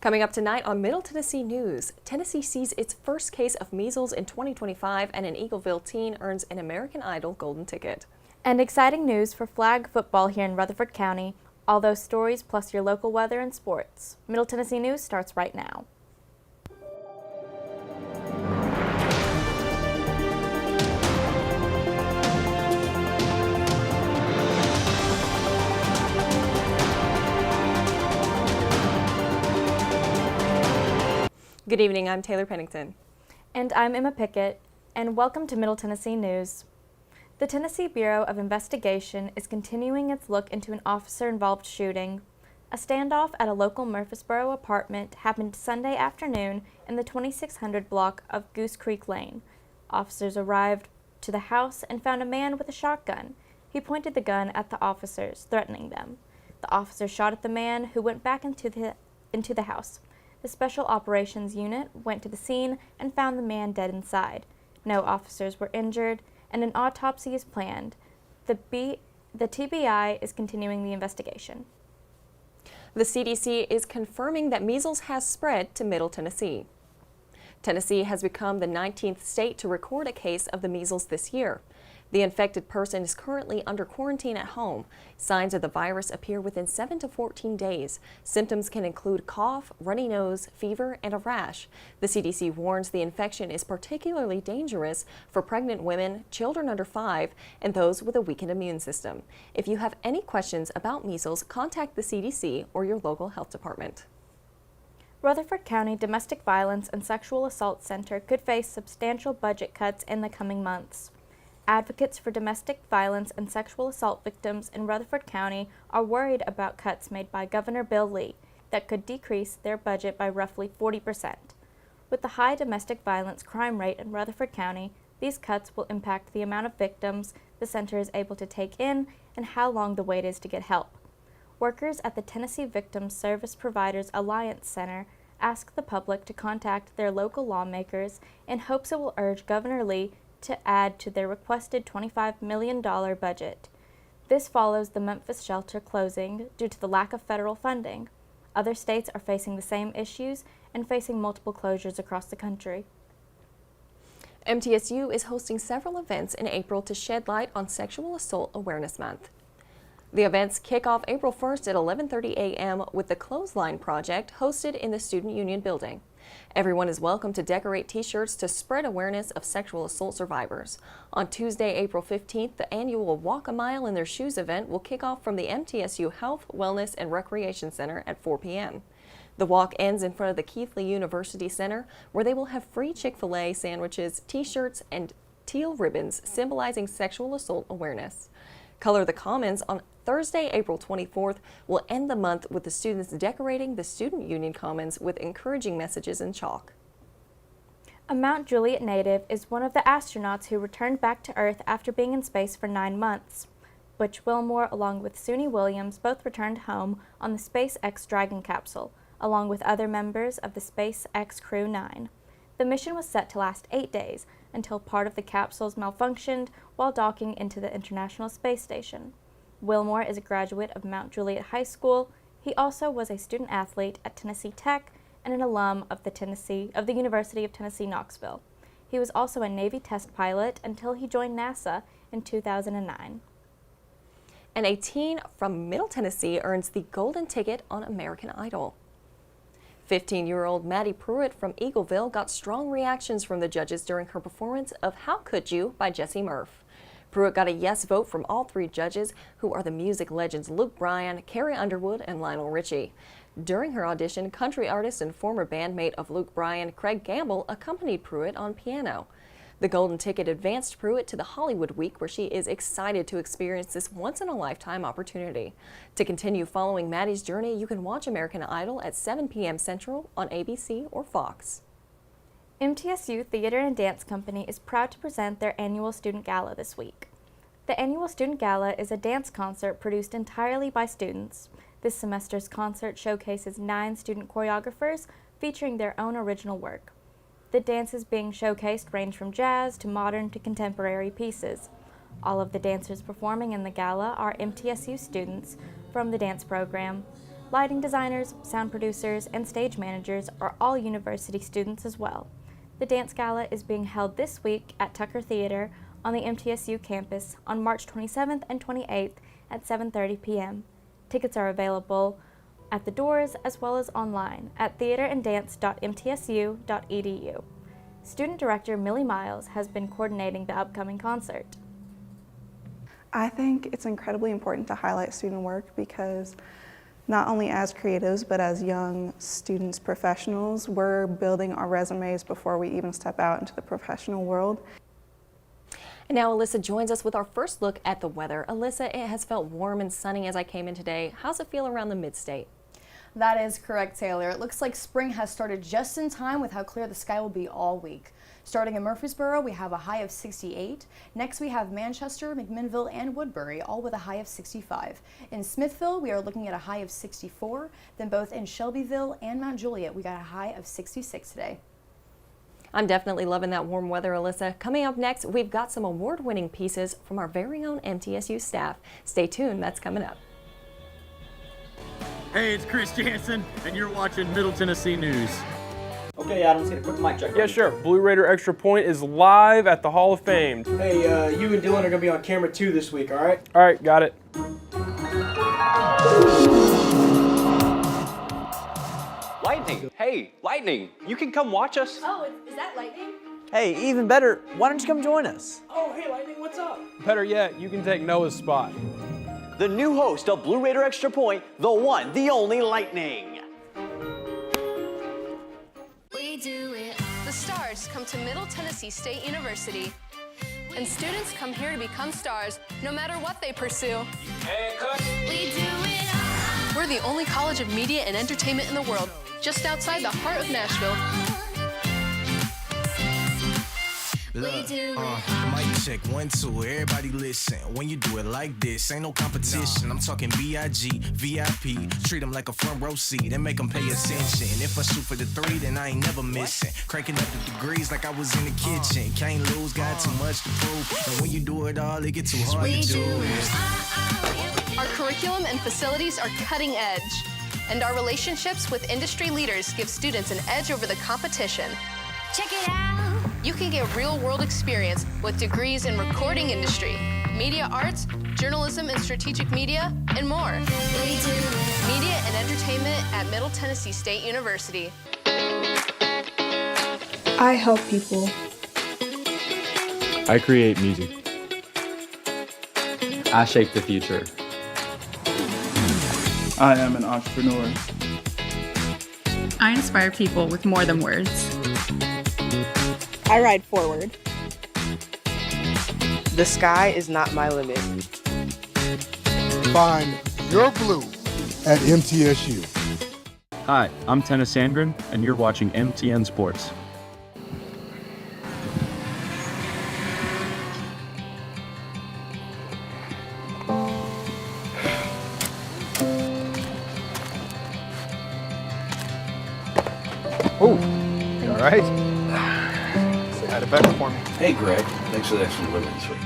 Coming up tonight on Middle Tennessee News, Tennessee sees its first case of measles in 2025 and an Eagleville teen earns an American Idol golden ticket. And exciting news for flag football here in Rutherford County. All those stories plus your local weather and sports. Middle Tennessee News starts right now. Good evening, I'm Taylor Pennington. And I'm Emma Pickett, and welcome to Middle Tennessee News. The Tennessee Bureau of Investigation is continuing its look into an officer-involved shooting. A standoff at a local Murfreesboro apartment happened Sunday afternoon in the 2600 block of Goose Creek Lane. Officers arrived to the house and found a man with a shotgun. He pointed the gun at the officers, threatening them. The officer shot at the man, who went back into the house. The Special Operations Unit went to the scene and found the man dead inside. No officers were injured, and an autopsy is planned. The TBI is continuing the investigation. The CDC is confirming that measles has spread to Middle Tennessee. Tennessee has become the 19th state to record a case of the measles this year. The infected person is currently under quarantine at home. Signs of the virus appear within 7 to 14 days. Symptoms can include cough, runny nose, fever, and a rash. The CDC warns the infection is particularly dangerous for pregnant women, children under 5, and those with a weakened immune system. If you have any questions about measles, contact the CDC or your local health department. Rutherford County Domestic Violence and Sexual Assault Center could face substantial budget cuts in the coming months. Advocates for domestic violence and sexual assault victims in Rutherford County are worried about cuts made by Governor Bill Lee that could decrease their budget by roughly 40%. With the high domestic violence crime rate in Rutherford County, these cuts will impact the amount of victims the center is able to take in and how long the wait is to get help. Workers at the Tennessee Victim Service Providers Alliance Center ask the public to contact their local lawmakers in hopes it will urge Governor Lee to add to their requested $25 million budget. This follows the Memphis shelter closing due to the lack of federal funding. Other states are facing the same issues and facing multiple closures across the country. MTSU is hosting several events in April to shed light on Sexual Assault Awareness Month. The events kick off April 1st at 11:30 a.m. with the Clothesline Project hosted in the Student Union building. Everyone is welcome to decorate t-shirts to spread awareness of sexual assault survivors. On Tuesday, April 15th, the annual Walk a Mile in Their Shoes event will kick off from the MTSU Health, Wellness, and Recreation Center at 4 p.m. The walk ends in front of the Keithley University Center, where they will have free Chick-fil-A sandwiches, t-shirts, and teal ribbons symbolizing sexual assault awareness. Color the Commons on Thursday, April 24th will end the month with the students decorating the Student Union Commons with encouraging messages in chalk. A Mount Juliet native is one of the astronauts who returned back to Earth after being in space for 9 months. Butch Wilmore, along with Suni Williams, both returned home on the SpaceX Dragon capsule, along with other members of the SpaceX Crew 9. The mission was set to last 8 days until part of the capsules malfunctioned while docking into the International Space Station. Wilmore is a graduate of Mount Juliet High School. He also was a student athlete at Tennessee Tech and an alum of the University of Tennessee, Knoxville. He was also a Navy test pilot until he joined NASA in 2009. And a teen from Middle Tennessee earns the golden ticket on American Idol. 15-year-old Maddie Pruitt from Eagleville got strong reactions from the judges during her performance of How Could You by Jesse Murph. Pruitt got a yes vote from all 3 judges, who are the music legends Luke Bryan, Carrie Underwood, and Lionel Richie. During her audition, country artist and former bandmate of Luke Bryan, Craig Gamble, accompanied Pruitt on piano. The golden ticket advanced Pruitt to the Hollywood Week, where she is excited to experience this once-in-a-lifetime opportunity. To continue following Maddie's journey, you can watch American Idol at 7 p.m. Central on ABC or Fox. MTSU Theater and Dance Company is proud to present their annual Student Gala this week. The annual Student Gala is a dance concert produced entirely by students. This semester's concert showcases 9 student choreographers featuring their own original work. The dances being showcased range from jazz to modern to contemporary pieces. All of the dancers performing in the gala are MTSU students from the dance program. Lighting designers, sound producers, and stage managers are all university students as well. The dance gala is being held this week at Tucker Theater on the MTSU campus on March 27th and 28th at 7:30 p.m. Tickets are available at the doors as well as online at theateranddance.mtsu.edu. Student director Millie Miles has been coordinating the upcoming concert. I think it's incredibly important to highlight student work because not only as creatives, but as young students, professionals, we're building our resumes before we even step out into the professional world. And now Alyssa joins us with our first look at the weather. Alyssa, it has felt warm and sunny as I came in today. How's it feel around the mid-state? That is correct, Taylor. It looks like spring has started just in time with how clear the sky will be all week. Starting in Murfreesboro, we have a high of 68. Next, we have Manchester, McMinnville, and Woodbury, all with a high of 65. In Smithville, we are looking at a high of 64. Then both in Shelbyville and Mount Juliet, we got a high of 66 today. I'm definitely loving that warm weather, Alyssa. Coming up next, we've got some award-winning pieces from our very own MTSU staff. Stay tuned, that's coming up. Hey, it's Chris Jansen, and you're watching Middle Tennessee News. Okay, Adam, let's get a quick mic check. Yeah, sure. Blue Raider Extra Point is live at the Hall of Fame. Hey, you and Dylan are gonna be on camera too this week, all right? All right, got it. Lightning! Hey, Lightning! You can come watch us. Oh, is that lightning? Hey, even better, why don't you come join us? Oh, hey, Lightning, what's up? Better yet, you can take Noah's spot. The new host of Blue Raider Extra Point, the one, the only Lightning. We do it. The stars come to Middle Tennessee State University, and students come here to become stars, no matter what they pursue. We do it all. We're the only college of media and entertainment in the world, just outside the heart of Nashville. Look, mic check, 1, 2, everybody listen. When you do it like this, ain't no competition. I'm talking B.I.G., VIP. Treat them like a front row seat and make them pay attention. If I shoot for the 3, then I ain't never missing. Cranking up the degrees like I was in the kitchen. Can't lose, got too much to prove. And when you do it all, it get too hard to do it. Our curriculum and facilities are cutting edge, and our relationships with industry leaders give students an edge over the competition. Check it out. You can get real-world experience with degrees in recording industry, media arts, journalism and strategic media, and more. Media and entertainment at Middle Tennessee State University. I help people. I create music. I shape the future. I am an entrepreneur. I inspire people with more than words. I ride forward. The sky is not my limit. Find your blue at MTSU. Hi, I'm Tennis Sandgren, and you're watching MTN Sports. Oh, you all right? Had it better for me. Hey, Greg. Thanks for the extra delivery this week.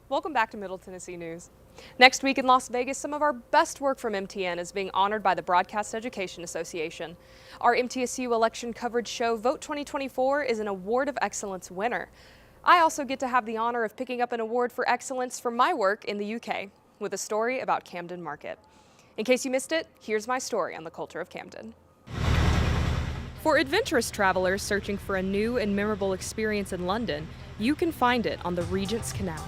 Welcome back to Middle Tennessee News. Next week in Las Vegas, some of our best work from MTN is being honored by the Broadcast Education Association. Our MTSU election coverage show, Vote 2024, is an Award of Excellence winner. I also get to have the honor of picking up an award for excellence for my work in the UK, with a story about Camden Market. In case you missed it, here's my story on the culture of Camden. For adventurous travelers searching for a new and memorable experience in London, you can find it on the Regent's Canal.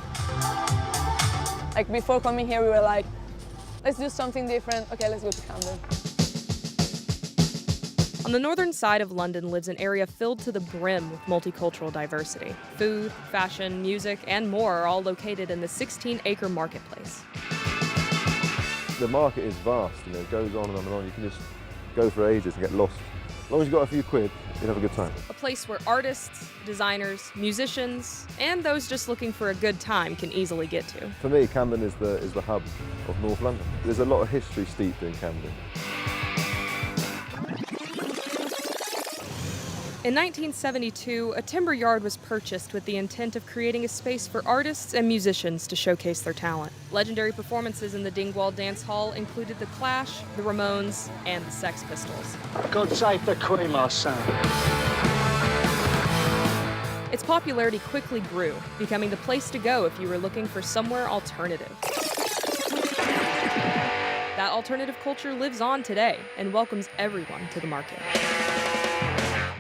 Like before coming here, we were like, let's do something different. Okay, let's go to Camden. On the northern side of London lives an area filled to the brim with multicultural diversity. Food, fashion, music, and more are all located in the 16-acre marketplace. The market is vast, it goes on and on and on. You can just go for ages and get lost. As long as you've got a few quid, you'll have a good time. A place where artists, designers, musicians, and those just looking for a good time can easily get to. For me, Camden is the hub of North London. There's a lot of history steeped in Camden. In 1972, a timber yard was purchased with the intent of creating a space for artists and musicians to showcase their talent. Legendary performances in the Dingwall Dance Hall included The Clash, The Ramones, and the Sex Pistols. God save the Queen, my son. Its popularity quickly grew, becoming the place to go if you were looking for somewhere alternative. That alternative culture lives on today and welcomes everyone to the market.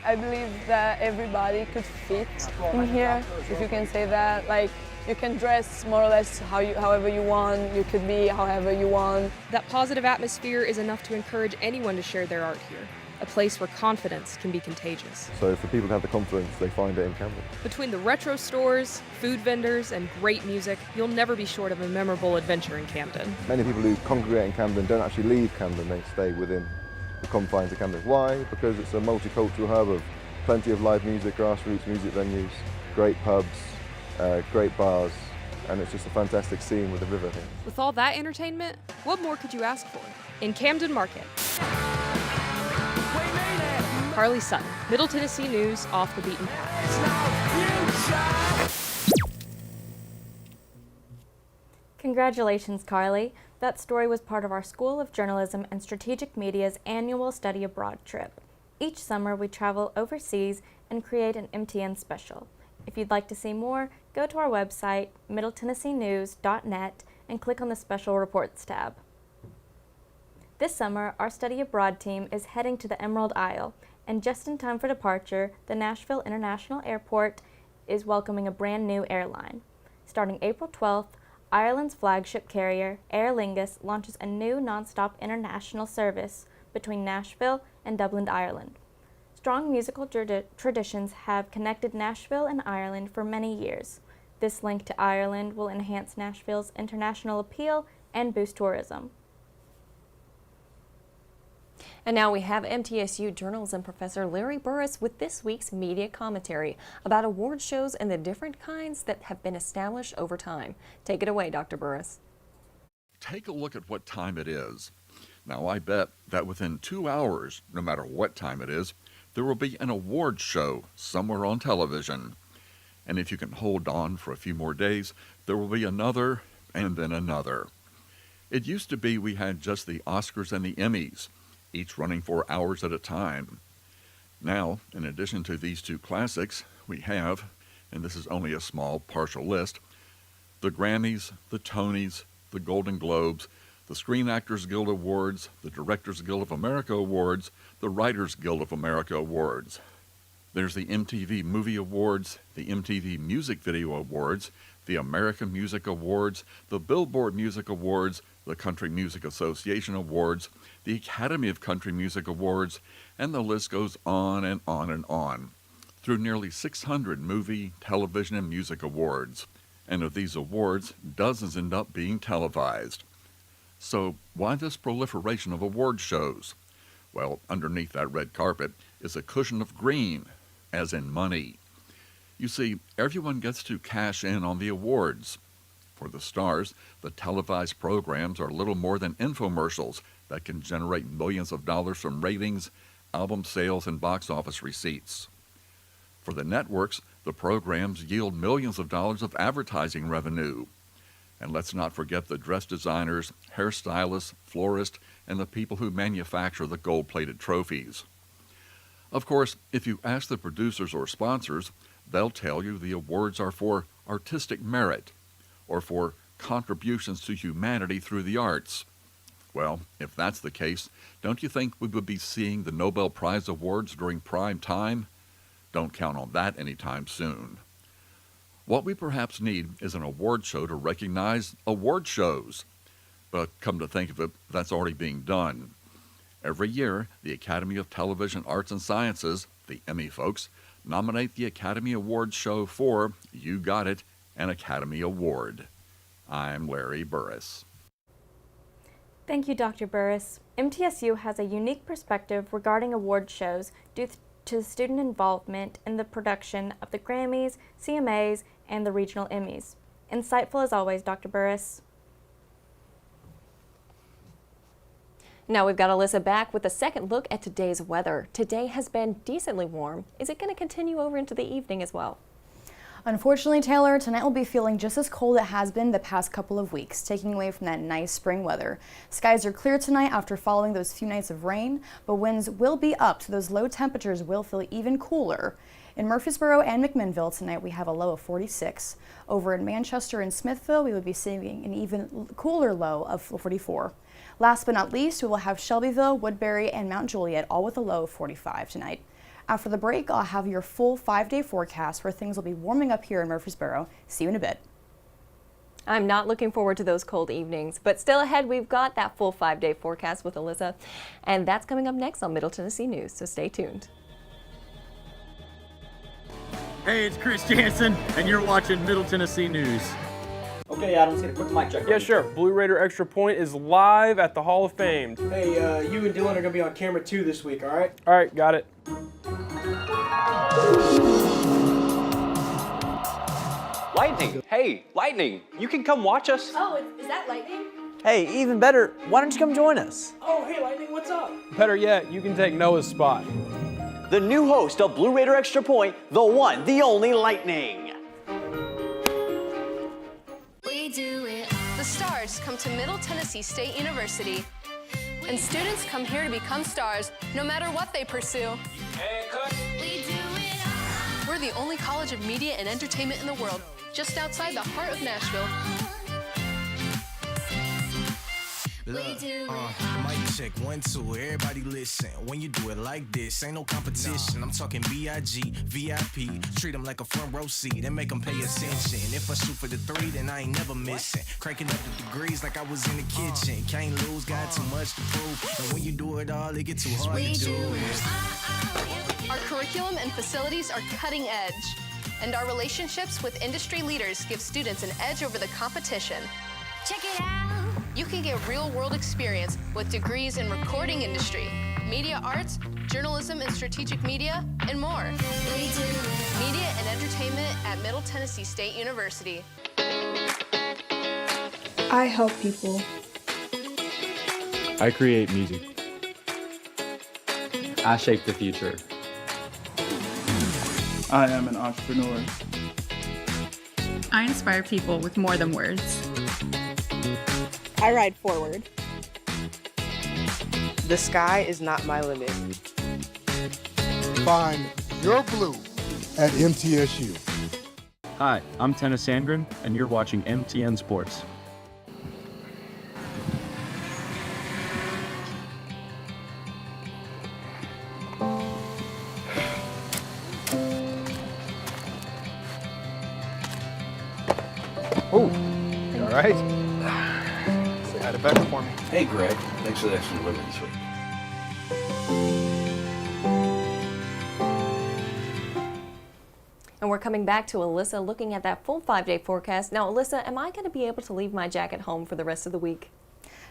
I believe that everybody could fit in here, if you can say that. Like, you can dress more or less however you want, you could be however you want. That positive atmosphere is enough to encourage anyone to share their art here, a place where confidence can be contagious. So for people to have the confidence, they find it in Camden. Between the retro stores, food vendors, and great music, you'll never be short of a memorable adventure in Camden. Many people who congregate in Camden don't actually leave Camden, they stay within the confines of Camden. Why? Because it's a multicultural hub of plenty of live music, grassroots music venues, great pubs, great bars, and it's just a fantastic scene with the river here. With all that entertainment, what more could you ask for? In Camden Market. Carly Sutton, Middle Tennessee News, Off the Beaten Path. Congratulations, Carly. That story was part of our School of Journalism and Strategic Media's annual study abroad trip. Each summer, we travel overseas and create an MTN special. If you'd like to see more, go to our website, middletennesseenews.net, and click on the Special Reports tab. This summer, our study abroad team is heading to the Emerald Isle, and just in time for departure, the Nashville International Airport is welcoming a brand new airline. Starting April 12th, Ireland's flagship carrier, Aer Lingus, launches a new nonstop international service between Nashville and Dublin, Ireland. Strong musical traditions have connected Nashville and Ireland for many years. This link to Ireland will enhance Nashville's international appeal and boost tourism. And now we have MTSU journalism professor Larry Burris with this week's media commentary about award shows and the different kinds that have been established over time. Take it away, Dr. Burris. Take a look at what time it is. Now, I bet that within 2 hours, no matter what time it is, there will be an award show somewhere on television. And if you can hold on for a few more days, there will be another and then another. It used to be we had just the Oscars and the Emmys, each running for hours at a time. Now, in addition to these two classics, we have, and this is only a small partial list, the Grammys, the Tonys, the Golden Globes, the Screen Actors Guild Awards, the Directors Guild of America Awards, the Writers Guild of America Awards. There's the MTV Movie Awards, the MTV Music Video Awards, the American Music Awards, the Billboard Music Awards, the Country Music Association Awards, the Academy of Country Music Awards, and the list goes on and on and on, through nearly 600 movie, television, and music awards. And of these awards, dozens end up being televised. So why this proliferation of award shows? Well, underneath that red carpet is a cushion of green, as in money. You see, everyone gets to cash in on the awards. For the stars, the televised programs are little more than infomercials that can generate millions of dollars from ratings, album sales, and box office receipts. For the networks, the programs yield millions of dollars of advertising revenue. And let's not forget the dress designers, hairstylists, florists, and the people who manufacture the gold-plated trophies. Of course, if you ask the producers or sponsors, they'll tell you the awards are for artistic merit or for contributions to humanity through the arts. Well, if that's the case, don't you think we would be seeing the Nobel Prize Awards during prime time? Don't count on that anytime soon. What we perhaps need is an award show to recognize award shows. But come to think of it, that's already being done. Every year, the Academy of Television Arts and Sciences, the Emmy folks, nominate the Academy Awards show for, you got it, an Academy Award. I'm Larry Burris. Thank you, Dr. Burris. MTSU has a unique perspective regarding award shows due to student involvement in the production of the Grammys, CMAs, and the regional Emmys. Insightful as always, Dr. Burris. Now we've got Alyssa back with a second look at today's weather. Today has been decently warm. Is it going to continue over into the evening as well? Unfortunately, Taylor, tonight we'll be feeling just as cold as it has been the past couple of weeks, taking away from that nice spring weather. Skies are clear tonight after following those few nights of rain, but winds will be up, so those low temperatures will feel even cooler. In Murfreesboro and McMinnville tonight, we have a low of 46. Over in Manchester and Smithville, we would be seeing an even cooler low of 44. Last but not least, we will have Shelbyville, Woodbury, and Mount Juliet, all with a low of 45 tonight. After the break, I'll have your full 5-day forecast where things will be warming up here in Murfreesboro. See you in a bit. I'm not looking forward to those cold evenings, but still ahead, we've got that full 5-day forecast with Alyssa, and that's coming up next on Middle Tennessee News, so stay tuned. Hey, it's Chris Jansen, and you're watching Middle Tennessee News. Okay, Adam, let's get a quick mic check. Yeah, sure. Blue Raider Extra Point is live at the Hall of Fame. Hey, you and Dylan are gonna be on camera 2 this week, all right? All right, got it. Lightning! Hey, Lightning! You can come watch us. Oh, is that lightning? Hey, even better, why don't you come join us? Oh, hey, Lightning, what's up? Better yet, you can take Noah's spot. The new host of Blue Raider Extra Point, the one, the only Lightning. We do it. The stars come to Middle Tennessee State University, and students come here to become stars, no matter what they pursue. We do it. We're the only college of media and entertainment in the world, just outside the heart of Nashville. Look, mic check, 1, 2, everybody listen. When you do it like this, ain't no competition. I'm talking B.I.G., VIP. Treat them like a front row seat and make them pay attention. If I shoot for the 3, then I ain't never missing. Cranking up the degrees like I was in the kitchen. Can't lose, got too much to prove. And when you do it all, it get too hard to do it. Our curriculum and facilities are cutting edge, and our relationships with industry leaders give students an edge over the competition. Check it out. You can get real-world experience with degrees in recording industry, media arts, journalism and strategic media, and more. Media and entertainment at Middle Tennessee State University. I help people. I create music. I shape the future. I am an entrepreneur. I inspire people with more than words. I ride forward. The sky is not my limit. Find your blue at MTSU. Hi, I'm Tennis Sandgren, and you're watching MTN Sports. Oh, you all right? Say hi to Becca for me. Hey, Greg. Thanks for the extra delivery this week. And we're coming back to Alyssa looking at that full 5-day forecast. Now, Alyssa, am I going to be able to leave my jacket home for the rest of the week?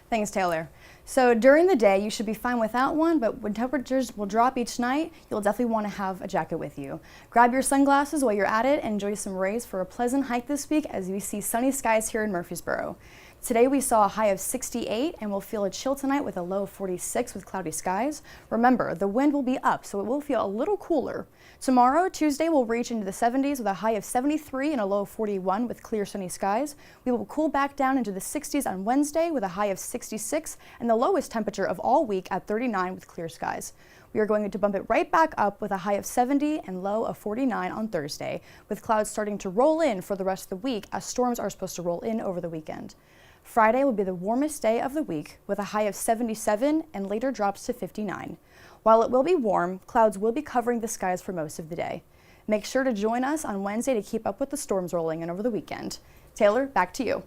Thanks, Taylor. So during the day, you should be fine without one, but when temperatures will drop each night, you'll definitely want to have a jacket with you. Grab your sunglasses while you're at it and enjoy some rays for a pleasant hike this week as we see sunny skies here in Murfreesboro. Today we saw a high of 68 and we'll feel a chill tonight with a low of 46 with cloudy skies. Remember, the wind will be up, so it will feel a little cooler. Tomorrow, Tuesday, we'll reach into the 70s with a high of 73 and a low of 41 with clear sunny skies. We will cool back down into the 60s on Wednesday with a high of 66 and the lowest temperature of all week at 39 with clear skies. We are going to bump it right back up with a high of 70 and low of 49 on Thursday, with clouds starting to roll in for the rest of the week as storms are supposed to roll in over the weekend. Friday will be the warmest day of the week with a high of 77 and later drops to 59. While it will be warm, clouds will be covering the skies for most of the day. Make sure to join us on Wednesday to keep up with the storms rolling in over the weekend. Taylor, back to you. All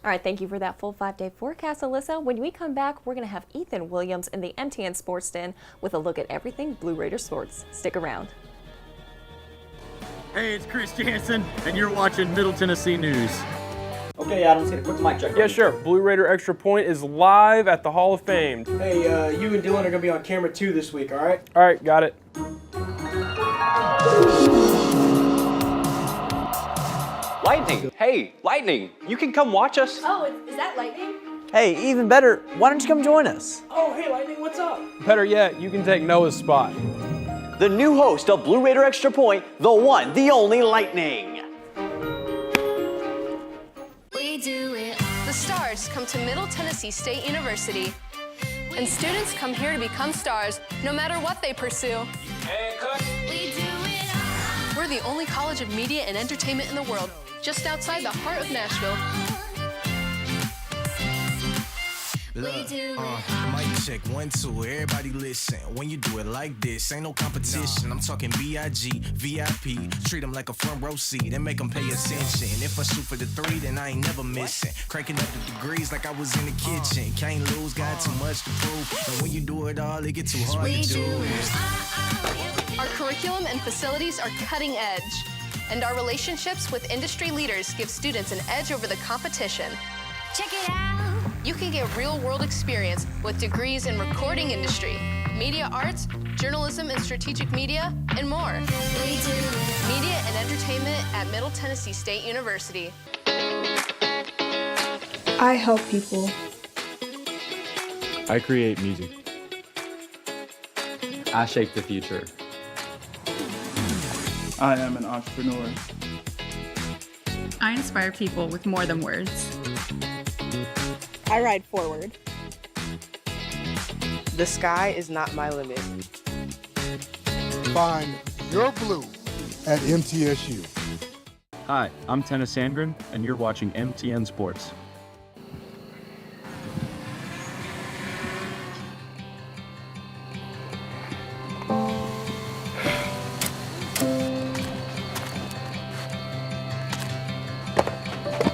right, thank you for that full 5-day forecast, Alyssa. When we come back, we're going to have Ethan Williams in the MTN Sports Den with a look at everything Blue Raider sports. Stick around. Hey, it's Chris Jansen, and you're watching Middle Tennessee News. Okay, Adam, let's get a quick mic check. Yeah, sure. Blue Raider Extra Point is live at the Hall of Fame. Hey, you and Dylan are gonna be on camera 2 this week, all right? All right, got it. Lightning! Hey, Lightning! You can come watch us. Oh, is that lightning? Hey, even better, why don't you come join us? Oh, hey, Lightning, what's up? Better yet, you can take Noah's spot. The new host of Blue Raider Extra Point, the one, the only Lightning. The Stars come to Middle Tennessee State University, and students come here to become stars, no matter what they pursue. We're the only college of media and entertainment in the world, just outside the heart of Nashville. Mic check, 1, 2, everybody listen. When you do it like this, ain't no competition. I'm talking B.I.G., VIP. Treat them like a front row seat and make them pay attention. If I shoot for the 3, then I ain't never missing. Cranking up the degrees like I was in the kitchen. Can't lose, got too much to prove. And when you do it all, it gets too hard to do. Our curriculum and facilities are cutting edge, and our relationships with industry leaders give students an edge over the competition. Check it out! You can get real-world experience with degrees in recording industry, media arts, journalism and strategic media, and more. Media and entertainment at Middle Tennessee State University. I help people. I create music. I shape the future. I am an entrepreneur. I inspire people with more than words. I ride forward. The sky is not my limit. Find your blue at MTSU. Hi, I'm Tennis Sandgren, and you're watching MTN Sports.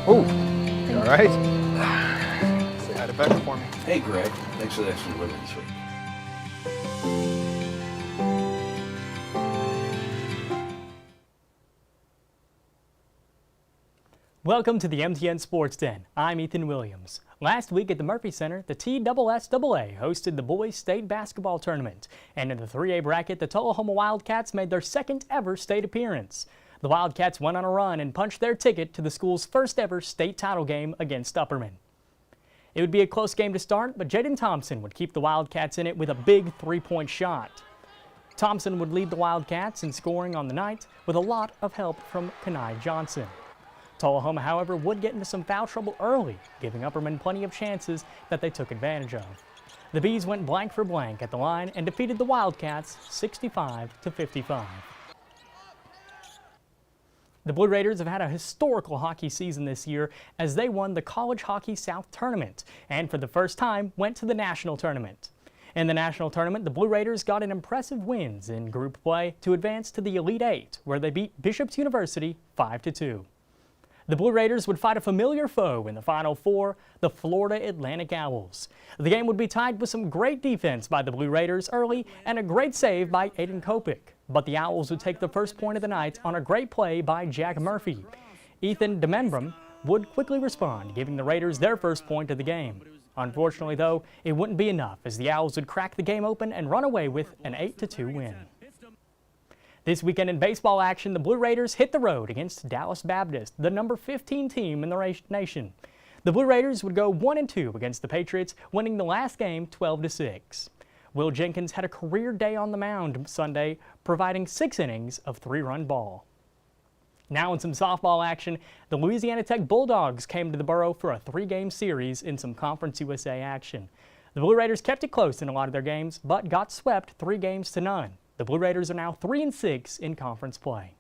Oh, you all right? Say hi to Becca for me. Hey, Greg. Thanks for the extra delivery this week. Welcome to the MTN Sports Den. I'm Ethan Williams. Last week at the Murphy Center, the TSSAA hosted the Boys State Basketball Tournament. And in the 3A bracket, the Tullahoma Wildcats made their second ever state appearance. The Wildcats went on a run and punched their ticket to the school's first ever state title game against Upperman. It would be a close game to start, but Jaden Thompson would keep the Wildcats in it with a big three-point shot. Thompson would lead the Wildcats in scoring on the night with a lot of help from Kenai Johnson. Tullahoma, however, would get into some foul trouble early, giving Upperman plenty of chances that they took advantage of. The Bees went blank for blank at the line and defeated the Wildcats 65-55. The Blue Raiders have had a historical hockey season this year as they won the College Hockey South Tournament and for the first time went to the National Tournament. In the National Tournament, the Blue Raiders got an impressive wins in group play to advance to the Elite Eight, where they beat Bishop's University 5-2. The Blue Raiders would fight a familiar foe in the Final Four, the Florida Atlantic Owls. The game would be tied with some great defense by the Blue Raiders early and a great save by Aiden Kopic. But the Owls would take the first point of the night on a great play by Jack Murphy. Ethan DeMembrum would quickly respond, giving the Raiders their first point of the game. Unfortunately, though, it wouldn't be enough as the Owls would crack the game open and run away with an 8-2 win. This weekend in baseball action, the Blue Raiders hit the road against Dallas Baptist, the number 15 team in the nation. The Blue Raiders would go 1-2 against the Patriots, winning the last game 12-6. Will Jenkins had a career day on the mound Sunday, providing 6 innings of 3-run ball. Now in some softball action, the Louisiana Tech Bulldogs came to the Borough for a 3-game series in some Conference USA action. The Blue Raiders kept it close in a lot of their games, but got swept 3-0. The Blue Raiders are now 3-6 in conference play.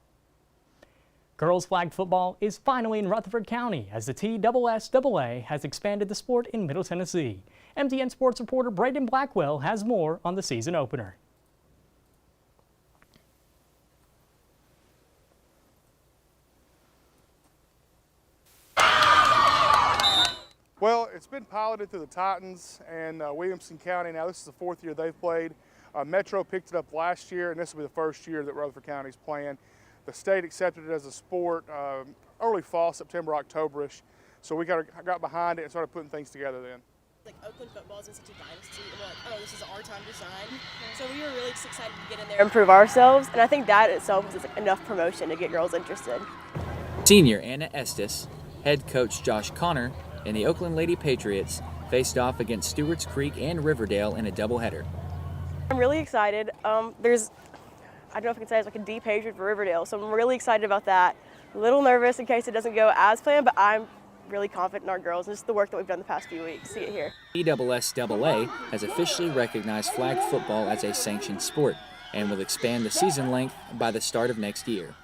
Girls flag football is finally in Rutherford County as the TSSAA has expanded the sport in Middle Tennessee. MTN Sports reporter Braden Blackwell has more on the season opener. Well, it's been piloted through the Titans and Williamson County. Now this is the 4th year they've played. Metro picked it up last year, and this will be the first year that Rutherford County is playing. The state accepted it as a sport early fall, September, October-ish. So we got behind it and started putting things together then. Like Oakland football's in such a dynasty, and we're like, oh, this is our time to shine. So we were really excited to get in there and Improve ourselves, and I think that itself is like enough promotion to get girls interested. Senior Anna Estes, head coach Josh Connor, and the Oakland Lady Patriots faced off against Stewart's Creek and Riverdale in a doubleheader. I'm really excited. I don't know if I can say it's like a deep hatred for Riverdale, so I'm really excited about that. A little nervous in case it doesn't go as planned, but I'm really confident in our girls and just the work that we've done the past few weeks to get here. ESSAA has officially recognized flag football as a sanctioned sport and will expand the season length by the start of next year.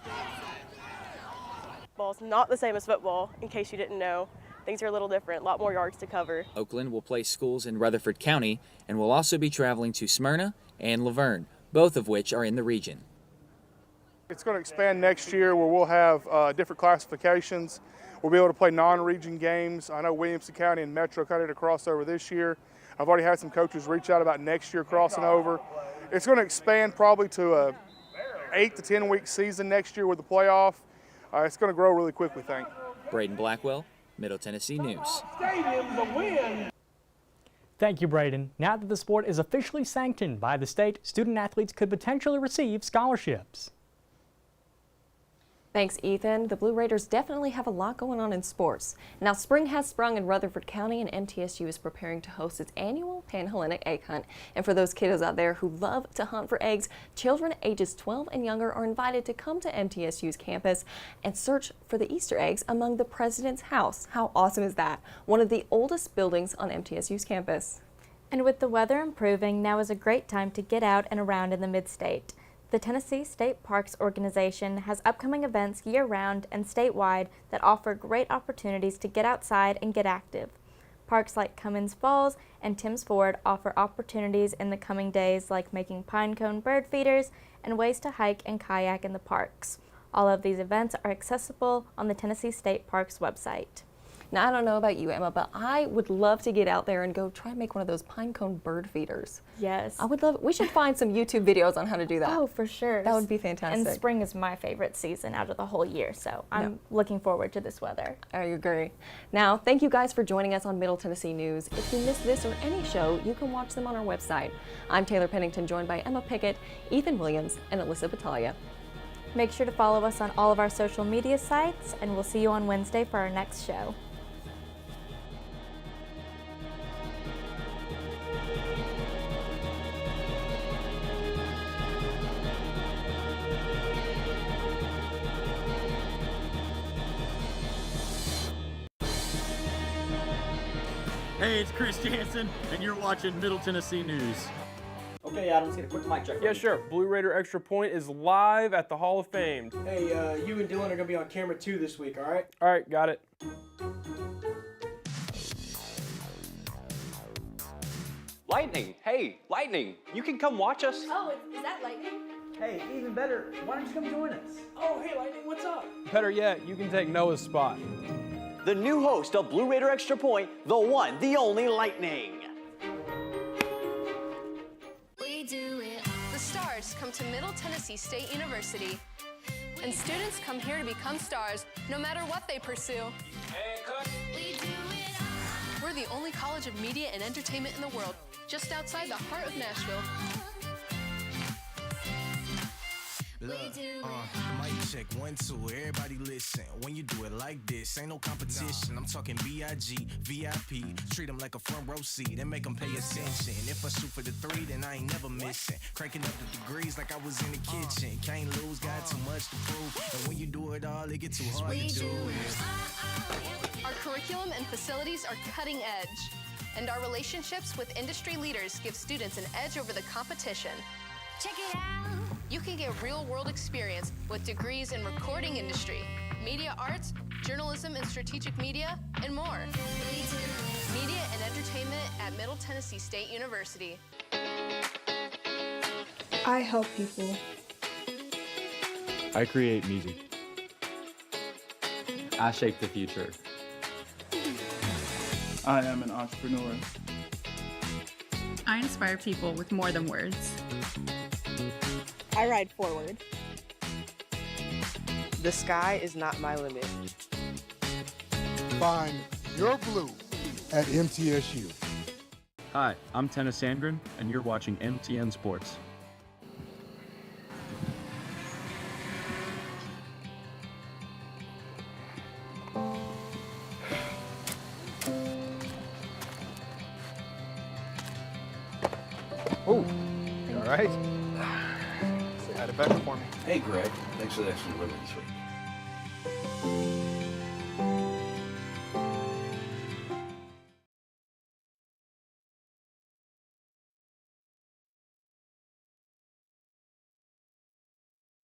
Ball's not the same as football, in case you didn't know. Things are a little different, a lot more yards to cover. Oakland will play schools in Rutherford County and will also be traveling to Smyrna and Laverne, both of which are in the region. It's going to expand next year where we'll have different classifications. We'll be able to play non-region games. I know Williamson County and Metro County to cross over this year. I've already had some coaches reach out about next year crossing over. It's going to expand probably to a 8 to 10 week season next year with the playoff. It's going to grow really quick, we think. Braden Blackwell, Middle Tennessee News. Thank you, Braden. Now that the sport is officially sanctioned by the state, student athletes could potentially receive scholarships. Thanks, Ethan. The Blue Raiders definitely have a lot going on in sports. Now, spring has sprung in Rutherford County, and MTSU is preparing to host its annual Panhellenic Egg Hunt. And for those kiddos out there who love to hunt for eggs, children ages 12 and younger are invited to come to MTSU's campus and search for the Easter eggs among the President's House. How awesome is that? One of the oldest buildings on MTSU's campus. And with the weather improving, now is a great time to get out and around in the Mid-State. The Tennessee State Parks Organization has upcoming events year-round and statewide that offer great opportunities to get outside and get active. Parks like Cummins Falls and Timms Ford offer opportunities in the coming days like making pine cone bird feeders and ways to hike and kayak in the parks. All of these events are accessible on the Tennessee State Parks website. Now, I don't know about you, Emma, but I would love to get out there and go try and make one of those pine cone bird feeders. Yes. I would love, we should find some YouTube videos on how to do that. Oh, for sure. That would be fantastic. And spring is my favorite season out of the whole year, so I'm looking forward to this weather. I agree. Now, thank you guys for joining us on Middle Tennessee News. If you missed this or any show, you can watch them on our website. I'm Taylor Pennington, joined by Emma Pickett, Ethan Williams, and Alyssa Battaglia. Make sure to follow us on all of our social media sites, and we'll see you on Wednesday for our next show. Hey, it's Chris Jansen, and you're watching Middle Tennessee News. Okay, Adam, let's get a quick mic check. Yeah, sure. Blue Raider Extra Point is live at the Hall of Fame. Hey, you and Dylan are going to be on camera too this week, all right? All right, got it. Lightning, hey, Lightning, you can come watch us. Oh, is that lightning? Hey, even better, why don't you come join us? Oh, hey, Lightning, what's up? Better yet, you can take Noah's spot. The new host of Blue Raider Extra Point, the one, the only Lightning. The stars come to Middle Tennessee State University, and students come here to become stars no matter what they pursue. We're the only college of media and entertainment in the world, just outside the heart of Nashville. Mic check 1 2, everybody listen. When you do it like this, ain't no competition. I'm talking BIG, VIP. Treat them like a front row seat and make them pay attention. If I shoot for the 3, then I ain't never missing. Cranking up the degrees like I was in the kitchen. Can't lose, got too much to prove. And when you do it all, it get too hard to do it. Our curriculum and facilities are cutting edge, and our relationships with industry leaders give students an edge over the competition. Check it out. You can get real-world experience with degrees in recording industry, media arts, journalism and strategic media, and more. Media and entertainment at Middle Tennessee State University. I help people. I create music. I shape the future. I am an entrepreneur. I inspire people with more than words. I ride forward. The sky is not my limit. Find your blue at MTSU. Hi, I'm Tennis Sandgren, and you're watching MTN Sports. right? Had it better for me. Hey, Greg. Thanks for the extra delivery this week.